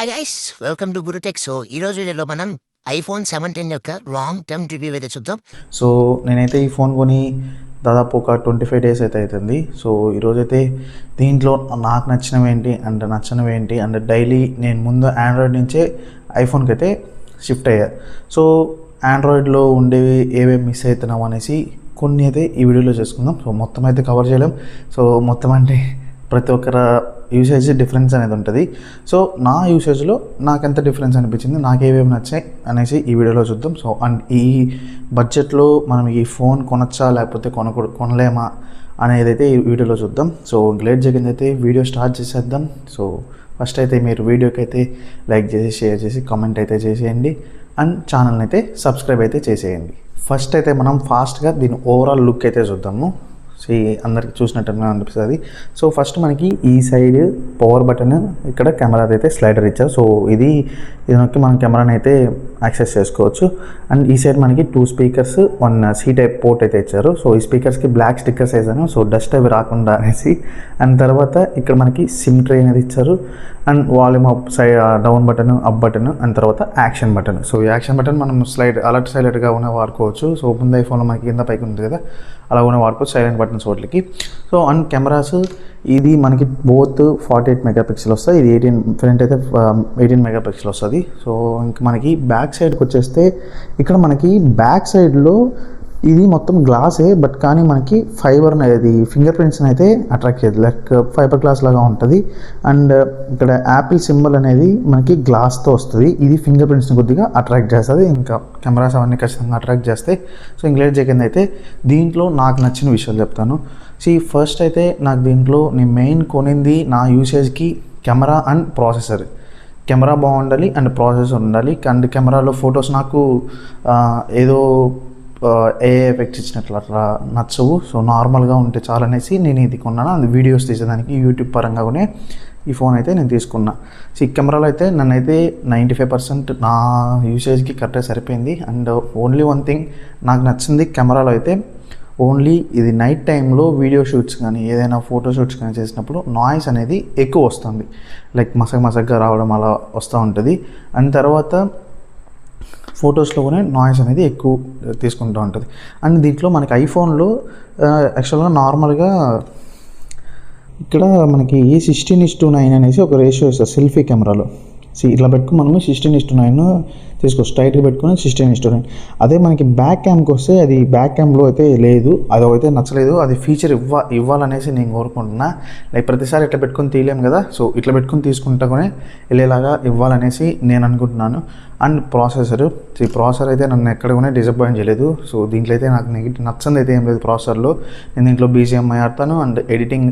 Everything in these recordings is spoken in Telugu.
Hi guys, welcome to Gurutech. So ఈరోజు వీడియోలో మనం ఐఫోన్ 17 యొక్క లాంగ్ టర్మ్ రివ్యూ అయితే చూద్దాం. సో నేనైతే ఈ ఫోన్ కొని దాదాపు ఒక 25 డేస్ అయితే అవుతుంది. సో ఈరోజైతే దీంట్లో నాకు నచ్చినవి ఏంటి అండ్ నచ్చినవి ఏంటి అండ్ డైలీ నేను ముందు ఆండ్రాయిడ్ నుంచే ఐఫోన్కి అయితే షిఫ్ట్ అయ్యా. సో ఆండ్రాయిడ్లో ఉండేవి ఏమేమి మిస్ అవుతున్నాం అనేసి కొన్ని అయితే ఈ వీడియోలో చేసుకుందాం. సో మొత్తం అయితే కవర్ చేయలేం. సో మొత్తం అంటే ప్రతి ఒక్కర యూసేజ్ డిఫరెన్స్ అనేది ఉంటుంది. సో నా యూసేజ్లో నాకు ఎంత డిఫరెన్స్ అనిపించింది, నాకు ఏమేమి నచ్చాయి అనేసి ఈ వీడియోలో చూద్దాం. సో అండ్ ఈ బడ్జెట్లో మనం ఈ ఫోన్ కొనచ్చా లేకపోతే కొనలేమా అనేది అయితే ఈ వీడియోలో చూద్దాం. సో లేట్ చేయకుండా అయితే వీడియో స్టార్ట్ చేసేద్దాం. సో ఫస్ట్ అయితే మీరు వీడియోకి అయితే లైక్ చేసి షేర్ చేసి కామెంట్ అయితే చేసేయండి అండ్ ఛానల్ని అయితే సబ్స్క్రైబ్ అయితే చేసేయండి. ఫస్ట్ అయితే మనం ఫాస్ట్గా దీని ఓవరాల్ లుక్ అయితే చూద్దాము. సో అందరికి చూసినట్టుగా అనిపిస్తుంది. సో ఫస్ట్ మనకి ఈ సైడ్ పవర్ బటన్, ఇక్కడ కెమెరా అయితే స్లైడర్ ఇచ్చారు. సో ఇది నొక్కి మనం కెమెరాని అయితే యాక్సెస్ చేసుకోవచ్చు. అండ్ ఈ సైడ్ మనకి 2 స్పీకర్స్ 1 సి టైప్ పోర్ట్ అయితే ఇచ్చారు. సో ఈ స్పీకర్స్కి బ్లాక్ స్టిక్కర్స్ వేసాను, సో డస్ట్ అవి రాకుండా అనేసి. అండ్ తర్వాత ఇక్కడ మనకి సిమ్ ట్రే అనేది ఇచ్చారు. And volume up side down button, up button, and తర్వాత యాక్షన్ బటన్. సో ఈ యాక్షన్ బటన్ మనం అలర్ట్ సైలెంట్గా ఉన్న వాడుకోవచ్చు. సో ముందు ఐఫోన్లో మనకి కింద పైకి ఉంది కదా, అలా ఉన్న వాడుకోవచ్చు సైలెంట్ బటన్స్ వాటికి. సో అండ్ కెమెరాస్ ఇది మనకి బోత్ 48 మెగాపిక్సెల్ వస్తుంది. ఇది 18 ఫ్రంట్ అయితే 18 మెగాపిక్సెల్ వస్తుంది. సో ఇంక మనకి బ్యాక్ సైడ్కి వచ్చేస్తే ఇక్కడ మనకి బ్యాక్ సైడ్లో ఇది మొత్తం గ్లాసే, బట్ కానీ మనకి ఫైబర్ అనేది ఫింగర్ ప్రింట్స్ని అయితే అట్రాక్ట్ చేయదు, లైక్ ఫైబర్ గ్లాస్ లాగా ఉంటుంది. అండ్ ఇక్కడ యాపిల్ సింబల్ అనేది మనకి గ్లాస్తో వస్తుంది. ఇది ఫింగర్ ప్రింట్స్ని కొద్దిగా అట్రాక్ట్ చేస్తుంది. ఇంకా కెమెరాస్ అవన్నీ ఖచ్చితంగా అట్రాక్ట్ చేస్తాయి. సో ఇంక లేట్ చేయకుండా అయితే దీంట్లో నాకు నచ్చిన విషయాలు చెప్తాను. ఫస్ట్ అయితే నాకు దీంట్లో నేను మెయిన్ కొనింది నా యూసేజ్కి కెమెరా అండ్ ప్రాసెసర్. కెమెరా బాగుండాలి అండ్ ప్రాసెసర్ ఉండాలి. అండ్ కెమెరాలో ఫొటోస్ నాకు ఏదో ఏ ఎఫెక్ట్స్ ఇచ్చినట్లు అట్లా నచ్చవు. సో నార్మల్గా ఉంటే చాలనేసి నేను ఇది కొన్నాను. అది వీడియోస్ తీసేదానికి యూట్యూబ్ పరంగానే ఈ ఫోన్ అయితే నేను తీసుకున్నా. సో ఈ కెమెరాలో అయితే నన్నైతే 95% నా యూసేజ్కి కరెక్ట్గా సరిపోయింది. అండ్ ఓన్లీ వన్ థింగ్ నాకు నచ్చింది కెమెరాలో అయితే, ఓన్లీ ఇది నైట్ టైంలో వీడియో షూట్స్ కానీ ఏదైనా ఫోటో షూట్స్ కానీ చేసినప్పుడు నాయిస్ అనేది ఎక్కువ వస్తుంది, లైక్ మసగ్గా రావడం అలా వస్తూ ఉంటుంది. అండ్ తర్వాత ఫొటోస్లో కూడా నాయిస్ అనేది ఎక్కువ తీసుకుంటూ ఉంటుంది. అండ్ దీంట్లో మనకి ఐఫోన్లో యాక్చువల్గా నార్మల్గా ఇక్కడ మనకి 16:9 అనేసి ఒక రేషియో ఇస్తుంది సెల్ఫీ కెమెరాలో. ఇట్లా పెట్టుకుని మనము 16:9 తీసుకోవచ్చు, స్ట్రైట్గా పెట్టుకుని 16:9. అదే మనకి బ్యాక్ క్యామ్కి వస్తే అది బ్యాక్ క్యామ్లో అయితే లేదు, అదైతే నచ్చలేదు. అది ఫీచర్ ఇవ్వాలనేసి నేను కోరుకుంటున్నా. లైక్ ప్రతిసారి ఇట్లా పెట్టుకుని తీయలేము కదా, సో ఇట్లా పెట్టుకుని తీసుకుంటా కూడా వెళ్ళేలాగా ఇవ్వాలనేసి నేను అనుకుంటున్నాను. అండ్ ప్రాసెసర్ అయితే నన్ను ఎక్కడ కూడా డిసప్పాయింట్ చేయలేదు. సో దీంట్లో అయితే నాకు నచ్చంది అయితే ఏం లేదు ప్రాసెసర్లో. నేను దీంట్లో BGMI ఆడతాను అండ్ ఎడిటింగ్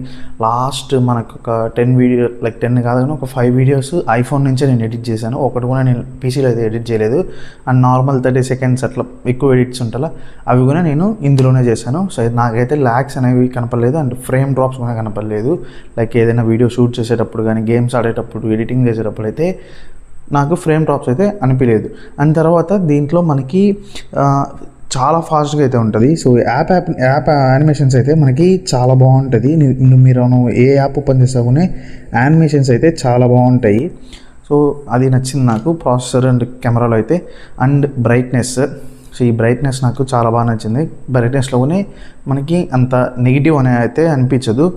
లాస్ట్ మనకు ఒక 10 వీడియో, లైక్ 10 కాదు కానీ ఒక 5 వీడియోస్ ఐఫోన్ నుంచే నేను ఎడిట్ చేశాను. ఒకటి కూడా నేను పీసీలో అయితే ఎడిట్ చేయలేదు. అండ్ నార్మల్ 30 సెకండ్స్ అట్లా ఎక్కువ ఎడిట్స్ ఉంటాయి, అవి కూడా నేను ఇందులోనే చేశాను. సో నాకైతే ల్యాగ్స్ అనేవి కనపడలేదు అండ్ ఫ్రేమ్ డ్రాప్స్ కూడా కనపడలేదు. లైక్ ఏదైనా వీడియో షూట్ చేసేటప్పుడు కానీ గేమ్స్ ఆడేటప్పుడు ఎడిటింగ్ చేసేటప్పుడు అయితే నాకు ఫ్రేమ్ డ్రాప్స్ అయితే అనిపించలేదు. అండ్ తర్వాత దీంట్లో మనకి చాలా ఫాస్ట్గా అయితే ఉంటుంది. సో యాప్ యానిమేషన్స్ అయితే మనకి చాలా బాగుంటుంది. మీరు ఏ యాప్ ఓపెన్ చేసా కూడా యానిమేషన్స్ అయితే చాలా బాగుంటాయి. సో అది నచ్చింది నాకు ప్రాసెసర్ అండ్ కెమెరాలో అయితే. అండ్ బ్రైట్నెస్, సో ఈ బ్రైట్నెస్ నాకు చాలా బాగా నచ్చింది. బ్రైట్నెస్లోనే మనకి అంత నెగిటివ్ అనే అయితే అనిపించదు.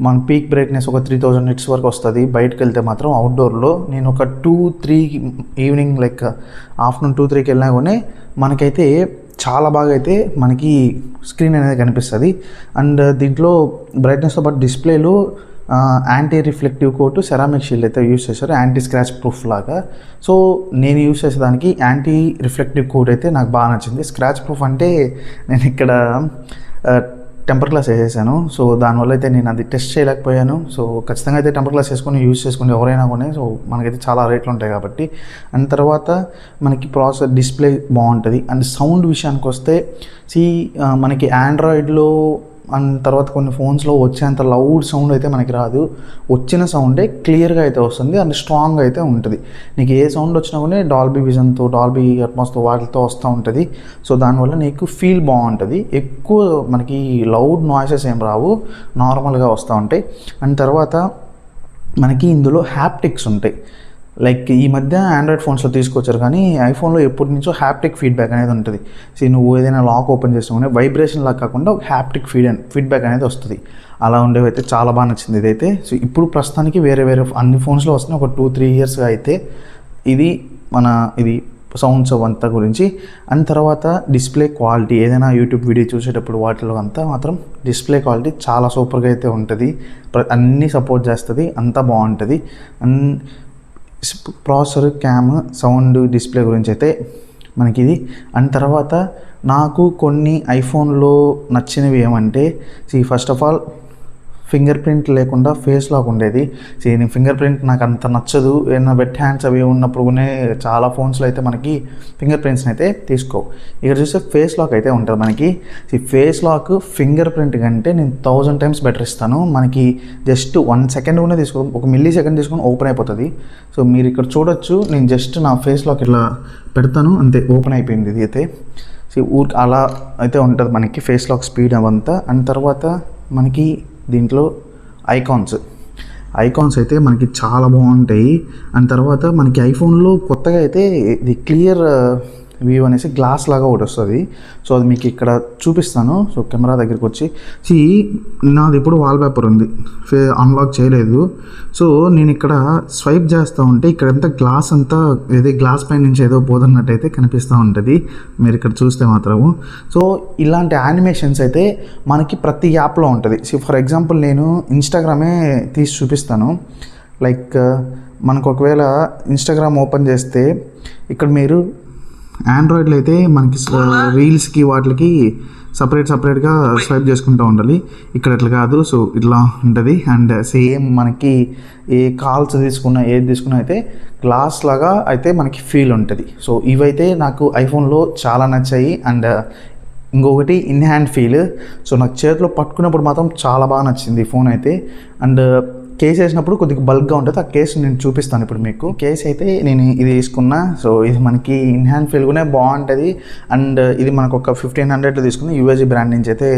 మన పీక్ బ్రైట్నెస్ ఒక 3000 నిట్స్ వరకు వస్తుంది. బయటకు వెళ్తే మాత్రం అవుట్డోర్లో నేను ఒక 2-3 ఈవినింగ్ లైక్ ఆఫ్టర్నూన్ 2-3కి వెళ్ళినా కూడా మనకైతే చాలా బాగా అయితే మనకి స్క్రీన్ అనేది కనిపిస్తుంది. అండ్ దీంట్లో బ్రైట్నెస్తో పాటు డిస్ప్లేలో anti reflective coat ceramic shield అయితే యూస్ చేశారు, యాంటీ స్క్రాచ్ ప్రూఫ్ లాగా. సో నేను యూస్ చేసేదానికి యాంటీ రిఫ్లెక్టివ్ కోట్ అయితే నాకు బాగా నచ్చింది. స్క్రాచ్ ప్రూఫ్ అంటే నేను ఇక్కడ టెంపర్ గ్లాస్ వేసేసాను. సో దానివల్ల అయితే నేను అది టెస్ట్ చేయలేకపోయాను. సో ఖచ్చితంగా అయితే టెంపర్ గ్లాస్ వేసుకొని యూస్ చేసుకుని ఎవరైనా కూడా, సో మనకైతే చాలా రేట్లు ఉంటాయి కాబట్టి. అండ్ తర్వాత మనకి ప్రాసెసర్ డిస్ప్లే బాగుంటుంది. అండ్ సౌండ్ విషయానికి వస్తే మనకి ఆండ్రాయిడ్లో అండ్ తర్వాత కొన్ని ఫోన్స్లో వచ్చేంత లౌడ్ సౌండ్ అయితే మనకి రాదు. వచ్చిన సౌండే క్లియర్గా అయితే వస్తుంది అండ్ స్ట్రాంగ్ అయితే ఉంటుంది. నీకు ఏ సౌండ్ వచ్చినా కూడా డాల్బీ విజన్తో, డాల్బీ అట్మాస్తో వాటితో వస్తూ ఉంటుంది. సో దానివల్ల నీకు ఫీల్ బాగుంటుంది. ఎక్కువ మనకి లౌడ్ నాయిసెస్ ఏం రావు, నార్మల్గా వస్తూ ఉంటాయి. అండ్ తర్వాత మనకి ఇందులో హ్యాప్టిక్స్ ఉంటాయి. లైక్ ఈ మధ్య ఆండ్రాయిడ్ ఫోన్స్లో తీసుకొచ్చారు, కానీ ఐఫోన్లో ఎప్పటి నుంచో హ్యాప్టిక్ ఫీడ్బ్యాక్ అనేది ఉంటుంది. సో నువ్వు ఏదైనా లాక్ ఓపెన్ చేస్తామని వైబ్రేషన్ లాగా కాకుండా ఒక హ్యాప్టిక్ ఫీడ్బ్యాక్ అనేది వస్తుంది. అలా ఉండేవి అయితే చాలా బాగా నచ్చింది ఇదైతే. సో ఇప్పుడు ప్రస్తుతానికి వేరే అన్ని ఫోన్స్లో వస్తున్నాయి. ఒక 2-3 ఇయర్స్గా అయితే ఇది సౌండ్స్ అవంతా గురించి. అండ్ తర్వాత డిస్ప్లే క్వాలిటీ, ఏదైనా యూట్యూబ్ వీడియో చూసేటప్పుడు వాటిలో అంతా మాత్రం డిస్ప్లే క్వాలిటీ చాలా సూపర్గా అయితే ఉంటుంది. అన్నీ సపోర్ట్ చేస్తుంది, అంతా బాగుంటుంది. And processor, cam, sound, display గురించి అయితే మనకి ఇది. అండ్ తర్వాత నాకు కొన్ని ఐఫోన్లో నచ్చినవి ఏమంటే, first of all finger print లేకుండా ఫేస్ లాక్ ఉండేది. నేను ఫింగర్ ప్రింట్ నాకు అంత నచ్చదు. ఏదైనా వెట్ హ్యాండ్స్ అవి ఉన్నప్పుడు చాలా ఫోన్స్లో అయితే మనకి ఫింగర్ ప్రింట్స్ని అయితే తీసుకోవు. ఇక్కడ చూస్తే ఫేస్ లాక్ అయితే ఉంటుంది మనకి. ఫేస్ లాక్ ఫింగర్ ప్రింట్ కంటే నేను 1000 టైమ్స్ బెటర్ ఇస్తాను. మనకి జస్ట్ 1 సెకండ్ కూడా తీసుకో, 1 మిల్లీ సెకండ్ తీసుకొని ఓపెన్ అయిపోతుంది. సో మీరు ఇక్కడ చూడొచ్చు, నేను జస్ట్ నా ఫేస్ లాక్ ఇట్లా పెడతాను, అంతే ఓపెన్ అయిపోయింది ఇది అయితే. ఊరికి అలా అయితే ఉంటుంది మనకి ఫేస్ లాక్ స్పీడ్ అవంతా. అండ్ తర్వాత మనకి దీంట్లో ఐకాన్స్ అయితే మనకి చాలా బాగుంటాయి. అండ్ తర్వాత మనకి ఐఫోన్లో కొత్తగా అయితే ఇది క్లియర్ వ్యూ అనేసి గ్లాస్ లాగా ఒకటి వస్తుంది. సో అది మీకు ఇక్కడ చూపిస్తాను. సో కెమెరా దగ్గరికి వచ్చి నాది ఇప్పుడు వాల్పేపర్ ఉంది, అన్లాక్ చేయలేదు. సో నేను ఇక్కడ స్వైప్ చేస్తూ ఉంటే ఇక్కడ అంతా గ్లాస్ అంతా గ్లాస్ పై నుంచి ఏదో పోతున్నట్టయితే కనిపిస్తూ ఉంటుంది మీరు ఇక్కడ చూస్తే మాత్రము. సో ఇలాంటి యానిమేషన్స్ అయితే మనకి ప్రతి యాప్లో ఉంటుంది. ఫర్ ఎగ్జాంపుల్ నేను ఇన్స్టాగ్రామే తీసి చూపిస్తాను. లైక్ మనకు ఒకవేళ ఇన్స్టాగ్రామ్ ఓపెన్ చేస్తే ఇక్కడ మీరు ఆండ్రాయిడ్లో అయితే మనకి రీల్స్కి వాటికి సపరేట్గా స్వైప్ చేసుకుంటూ ఉండాలి. ఇక్కడ ఇట్లా కాదు. సో ఇట్లా ఉంటుంది. అండ్ సేమ్ మనకి ఏ కాల్స్ తీసుకున్నా ఏది తీసుకున్నా అయితే గ్లాస్ లాగా అయితే మనకి ఫీల్ ఉంటుంది. సో ఇవైతే నాకు ఐఫోన్లో చాలా నచ్చాయి. అండ్ ఇంకొకటి ఇన్ హ్యాండ్ ఫీల్. సో నాకు చేతిలో పట్టుకున్నప్పుడు మాత్రం చాలా బాగా నచ్చింది ఈ ఫోన్ అయితే. అండ్ కేస్ వేసినప్పుడు కొద్దిగా బల్క్గా ఉంటుంది. ఆ కేసు నేను చూపిస్తాను ఇప్పుడు మీకు. కేస్ అయితే నేను ఇది తీసుకున్నా. సో ఇది మనకి ఇన్ హ్యాండ్ ఫీల్ కూడా బాగుంటుంది. అండ్ ఇది మనకు ఒక 1500లో తీసుకున్న యూఎస్జీ బ్రాండ్ నుంచి అయితే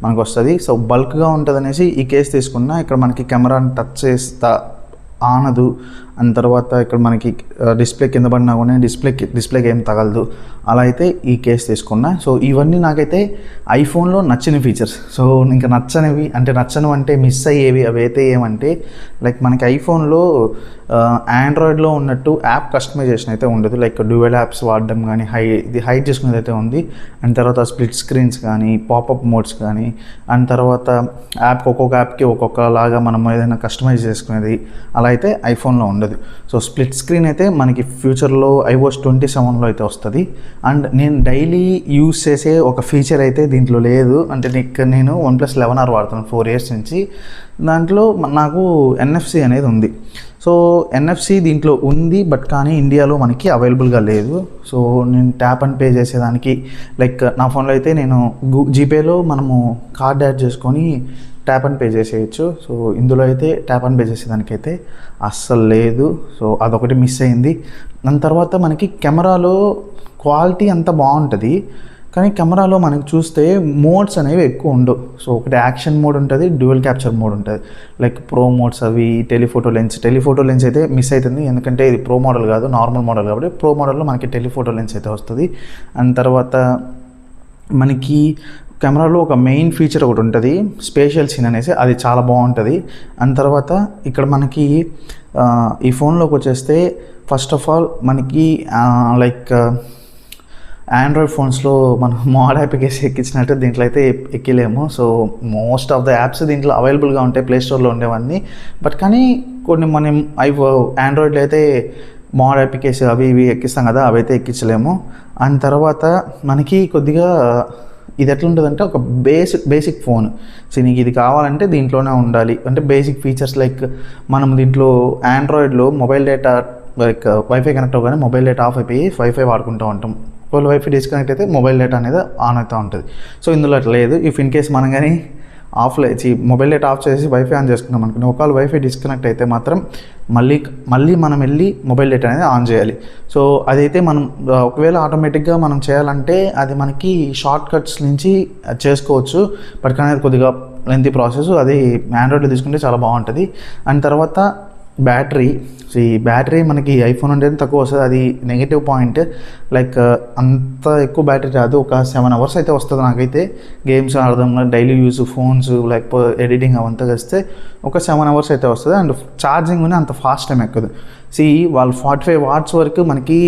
మనకు వస్తుంది. సో బల్క్గా ఉంటుంది అనేసి ఈ కేసు తీసుకున్నా. ఇక్కడ మనకి కెమెరాని టచ్ చేస్తా ఆనదు. అండ్ తర్వాత ఇక్కడ మనకి డిస్ప్లే కింద పడినా కూడా డిస్ప్లేకి ఏం తగలదు. అలా అయితే ఈ కేస్ తీసుకున్నా. సో ఇవన్నీ నాకైతే ఐఫోన్లో నచ్చిన ఫీచర్స్. సో ఇంకా నచ్చనివి అంటే మిస్ అయ్యేవి అవి అయితే ఏమంటే, లైక్ మనకి ఐఫోన్లో ఆండ్రాయిడ్లో ఉన్నట్టు యాప్ కస్టమైజేషన్ అయితే ఉండదు. లైక్ డ్యూయల్ యాప్స్ వాడడం కానీ ఇది హైడ్ చేసుకునేది అయితే ఉంది. అండ్ తర్వాత స్ప్లిట్ స్క్రీన్స్ కానీ పాపప్ మోడ్స్ కానీ, అండ్ తర్వాత ఒక్కొక్క యాప్కి ఒక్కొక్కలాగా మనం ఏదైనా కస్టమైజ్ చేసుకునేది అలా అయితే ఐఫోన్లో ఉండదు. సో స్ప్లిట్ స్క్రీన్ అయితే మనకి ఫ్యూచర్లో iOS 27లో అయితే వస్తుంది. అండ్ నేను డైలీ యూజ్ చేసే ఒక ఫీచర్ అయితే దీంట్లో లేదు. అంటే నేను OnePlus 11R వాడుతున్నాను 4 ఇయర్స్ నుంచి. దాంట్లో నాకు NFC అనేది ఉంది. సో NFC దీంట్లో ఉంది, బట్ కానీ ఇండియాలో మనకి అవైలబుల్గా లేదు. సో నేను ట్యాప్ అండ్ పే చేసేదానికి, లైక్ నా ఫోన్లో అయితే నేను జీపేలో మనము కార్డ్ యాడ్ చేసుకొని ట్యాప్ అండ్ పే చేసేయచ్చు. సో ఇందులో అయితే ట్యాప్ అండ్ పే చేసేదానికైతే అస్సలు లేదు. సో అదొకటి మిస్ అయింది. దాని తర్వాత మనకి కెమెరాలో క్వాలిటీ అంతా బాగుంటుంది, కానీ కెమెరాలో మనకి చూస్తే మోడ్స్ అనేవి ఎక్కువ ఉండవు. సో ఒకటి యాక్షన్ మోడ్ ఉంటుంది, డ్యూయల్ క్యాప్చర్ మోడ్ ఉంటుంది. లైక్ ప్రో మోడ్స్ అవి టెలిఫోటో లెన్స్ అయితే మిస్ అవుతుంది. ఎందుకంటే ఇది ప్రో మోడల్ కాదు, నార్మల్ మోడల్ కాబట్టి ప్రో మోడల్లో మనకి టెలిఫోటో లెన్స్ అయితే వస్తుంది. అండ్ తర్వాత మనకి కెమెరాలో ఒక మెయిన్ ఫీచర్ ఒకటి ఉంటుంది, స్పేషియల్ సీన్ అనేసి, అది చాలా బాగుంటుంది. అండ్ తర్వాత ఇక్కడ మనకి ఈ ఫోన్లోకి వచ్చేస్తే ఫస్ట్ ఆఫ్ ఆల్ మనకి లైక్ ఆండ్రాయిడ్ ఫోన్స్లో మనం మోడ్ అప్లికేషన్ ఎక్కించినట్టు దీంట్లో అయితే ఎక్కిలేము. So most of the apps దీంట్లో అవైలబుల్గా ఉంటాయి, ప్లేస్టోర్లో ఉండేవన్నీ. బట్ కానీ కొన్ని మనం ఆండ్రాయిడ్లో అయితే మోడ్ అప్లికేషన్ అవి ఇవి ఎక్కిస్తాం కదా, అవి అయితే ఎక్కించలేము. అండ్ తర్వాత మనకి కొద్దిగా ఇది ఎట్లుంటుందంటే ఒక బేసిక్ ఫోన్. సో నీకు ఇది కావాలంటే దీంట్లోనే ఉండాలి. అంటే బేసిక్ ఫీచర్స్ లైక్ మనం దీంట్లో ఆండ్రాయిడ్లో mobile data like wifi connect అవ్వగానే మొబైల్ డేటా ఆఫ్ అయిపోయి వైఫై వాడుకుంటూ ఉంటాం. ఒకవేళ వైఫై డిస్కనెక్ట్ అయితే మొబైల్ డేటా అనేది ఆన్ అవుతూ ఉంటుంది. సో ఇందులో అట్లా లేదు. ఇన్ కేస్ మనం కానీ మొబైల్ డేటా ఆఫ్ చేసి వైఫై ఆన్ చేసుకున్నాం అనుకుని, ఒకవేళ వైఫై డిస్కనెక్ట్ అయితే మాత్రం మళ్ళీ మనం వెళ్ళి మొబైల్ డేటా అనేది ఆన్ చేయాలి. సో అదైతే మనం ఒకవేళ ఆటోమేటిక్గా మనం చేయాలంటే అది మనకి షార్ట్ కట్స్ నుంచి చేసుకోవచ్చు. బట్ కానీ అది కొద్దిగా లెంతీ ప్రాసెస్. అది ఆండ్రాయిడ్లో తీసుకుంటే చాలా బాగుంటుంది. అండ్ తర్వాత బ్యాటరీ మనకి ఐఫోన్ అంటే తక్కువ వస్తుంది, అది నెగిటివ్ పాయింట్. లైక్ అంత ఎక్కువ బ్యాటరీ రాదు, ఒక 7 hours అయితే వస్తుంది నాకైతే. గేమ్స్ ఆడదాం, డైలీ యూస్ ఫోన్స్ లేకపోతే ఎడిటింగ్ అవంతా కలిస్తే ఒక 7 hours అయితే వస్తుంది. అండ్ ఛార్జింగ్ అంత ఫాస్ట్ టైం ఎక్కదు. వాళ్ళు 45 watts వరకు మనకి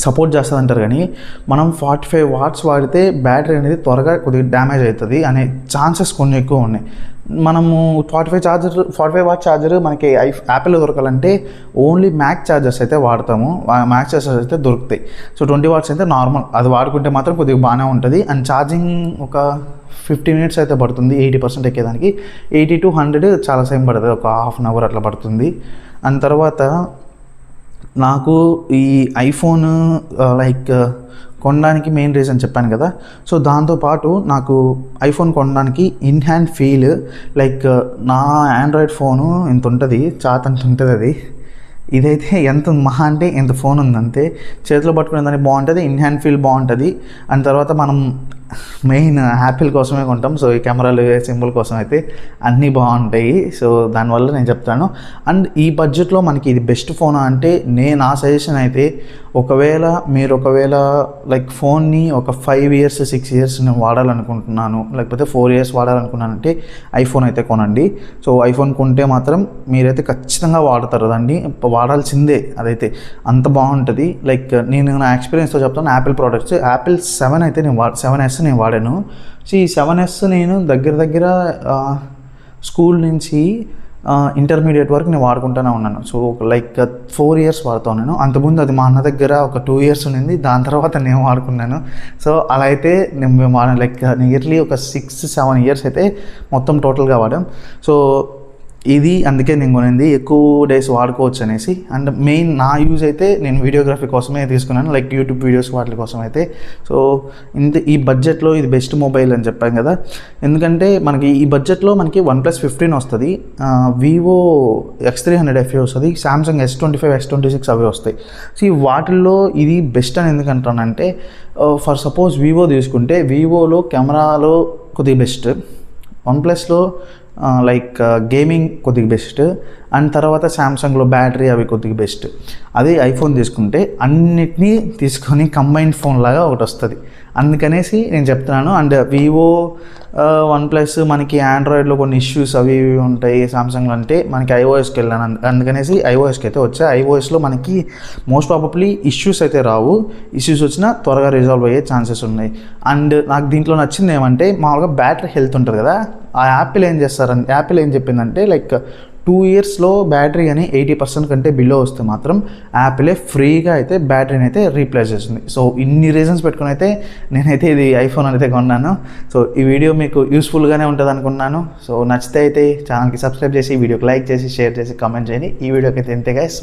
సపోర్ట్ చేస్తుంది అంటారు, కానీ మనం 45 watts వాడితే బ్యాటరీ అనేది త్వరగా కొద్దిగా డ్యామేజ్ అవుతుంది అనే ఛాన్సెస్ కొన్ని ఎక్కువ ఉన్నాయి. మనము 45 watt ఛార్జర్ మనకి యాపిల్లో దొరకాలంటే ఓన్లీ మ్యాక్ ఛార్జర్స్ అయితే వాడతాము. మ్యాక్ ఛార్జర్స్ అయితే దొరుకుతాయి. సో 20 watts అయితే నార్మల్, అది వాడుకుంటే మాత్రం కొద్దిగా బాగానే ఉంటుంది. అండ్ ఛార్జింగ్ ఒక 50 minutes అయితే పడుతుంది 80% ఎక్కేదానికి. 80 to 100 చాలా సేమ్ పడుతుంది, ఒక ½ hour అట్లా పడుతుంది. అండ్ తర్వాత నాకు ఈ ఐఫోన్ కొనడానికి మెయిన్ రీజన్ చెప్పాను కదా. సో దాంతోపాటు నాకు ఐఫోన్ కొనడానికి ఇన్ హ్యాండ్ ఫీల్, నా ఆండ్రాయిడ్ ఫోను ఇంత ఉంటుంది, చాతంత ఉంటుంది అది. ఇదైతే ఎంత మహా అంటే ఎంత ఫోన్ ఉందంతే, చేతిలో పట్టుకునే దానికి బాగుంటుంది, ఇన్ హ్యాండ్ ఫీల్ బాగుంటుంది. అండ్ తర్వాత మనం మెయిన్ యాపిల్ కోసమే కొంటాం. సో ఈ కెమెరాలు సింబల్ కోసం అయితే అన్నీ బాగుంటాయి. సో దానివల్ల నేను చెప్తాను. అండ్ ఈ బడ్జెట్లో మనకి ఇది బెస్ట్ ఫోన్ అంటే నా సజెషన్ అయితే, మీరు ఫోన్ని ఒక 5 years 6 years నేను వాడాలనుకుంటున్నాను, లేకపోతే 4 years వాడాలనుకున్నానంటే ఐఫోన్ అయితే కొనండి. సో ఐఫోన్ కొంటే మాత్రం మీరైతే ఖచ్చితంగా వాడతారు, దాన్ని వాడాల్సిందే. అదైతే అంత బాగుంటుంది. నేను నా ఎక్స్పీరియన్స్తో చెప్తాను. యాపిల్ ప్రోడక్ట్స్, యాపిల్ 7 అయితే 7S నేను వాడాను. సో ఈ 7S నేను దగ్గర స్కూల్ నుంచి ఇంటర్మీడియట్ వరకు నేను వాడుకుంటూనే ఉన్నాను. సో 4 years వాడుతూ ఉన్నాను. అంతకుముందు అది మా అన్న దగ్గర ఒక 2 years ఉండింది, దాని తర్వాత నేను వాడుకున్నాను. సో అలా అయితే మేము నియర్లీ ఒక 6-7 years అయితే మొత్తం టోటల్గా వాడాం. సో ఇది అందుకే నేను కొనింది, ఎక్కువ డేస్ వాడుకోవచ్చు అనేసి. అండ్ మెయిన్ నా యూజ్ అయితే నేను వీడియోగ్రఫీ కోసమే తీసుకున్నాను, యూట్యూబ్ వీడియోస్ వాటి కోసం అయితే. సో ఈ బడ్జెట్లో ఇది బెస్ట్ మొబైల్ అని చెప్పాను కదా. ఎందుకంటే మనకి ఈ బడ్జెట్లో మనకి OnePlus 15 వస్తుంది, వివో X300 FE వస్తుంది, సామ్సంగ్ S25 S26 అవి వస్తాయి. సో ఈ వాటిల్లో ఇది బెస్ట్ అని ఎందుకంటానంటే, ఫర్ సపోజ్ వివో తీసుకుంటే వివోలో కెమెరాలో కొద్దిగా బెస్ట్, OnePlusలో గేమింగ్ కొద్దిగా బెస్ట్, అండ్ తర్వాత సామ్సంగ్లో బ్యాటరీ అవి కొద్దిగా బెస్ట్. అదే ఐఫోన్ తీసుకుంటే అన్నిటినీ తీసుకొని కంబైన్డ్ ఫోన్ లాగా ఒకటి వస్తుంది. అందుకనేసి నేను చెప్తున్నాను. అండ్ వివో OnePlus మనకి ఆండ్రాయిడ్లో కొన్ని ఇష్యూస్ అవి ఇవి ఉంటాయి, సామ్సంగ్లో అంటే మనకి ఐఓఎస్కి వెళ్ళాను, అందుకనేసి ఐఓఎస్కి అయితే వచ్చాయి. ఐఓఎస్లో మనకి మోస్ట్ ప్రాబబ్లీ ఇష్యూస్ అయితే రావు, ఇష్యూస్ వచ్చినా త్వరగా రిజాల్వ్ అయ్యే ఛాన్సెస్ ఉన్నాయి. అండ్ నాకు దీంట్లో నచ్చింది ఏమంటే, మామూలుగా బ్యాటరీ హెల్త్ ఉంటుంది కదా, ఆ యాపిల్ ఏం చెప్పిందంటే 2 yearsలో బ్యాటరీ అని 80% కంటే బిలో వస్తే మాత్రం యాపిలే ఫ్రీగా అయితే బ్యాటరీని అయితే రీప్లేస్ చేస్తుంది. సో ఇన్ని రీజన్స్ పెట్టుకుని అయితే నేనైతే ఇది ఐఫోన్ అయితే కొన్నాను. సో ఈ వీడియో మీకు యూస్ఫుల్గానే ఉంటుంది అనుకున్నాను. సో నచ్చితే అయితే ఛానల్కి సబ్స్క్రైబ్ చేసి, వీడియోకి లైక్ చేసి, షేర్ చేసి, కామెంట్ చేయండి. ఈ వీడియోకి అయితే ఇంతే గైస్.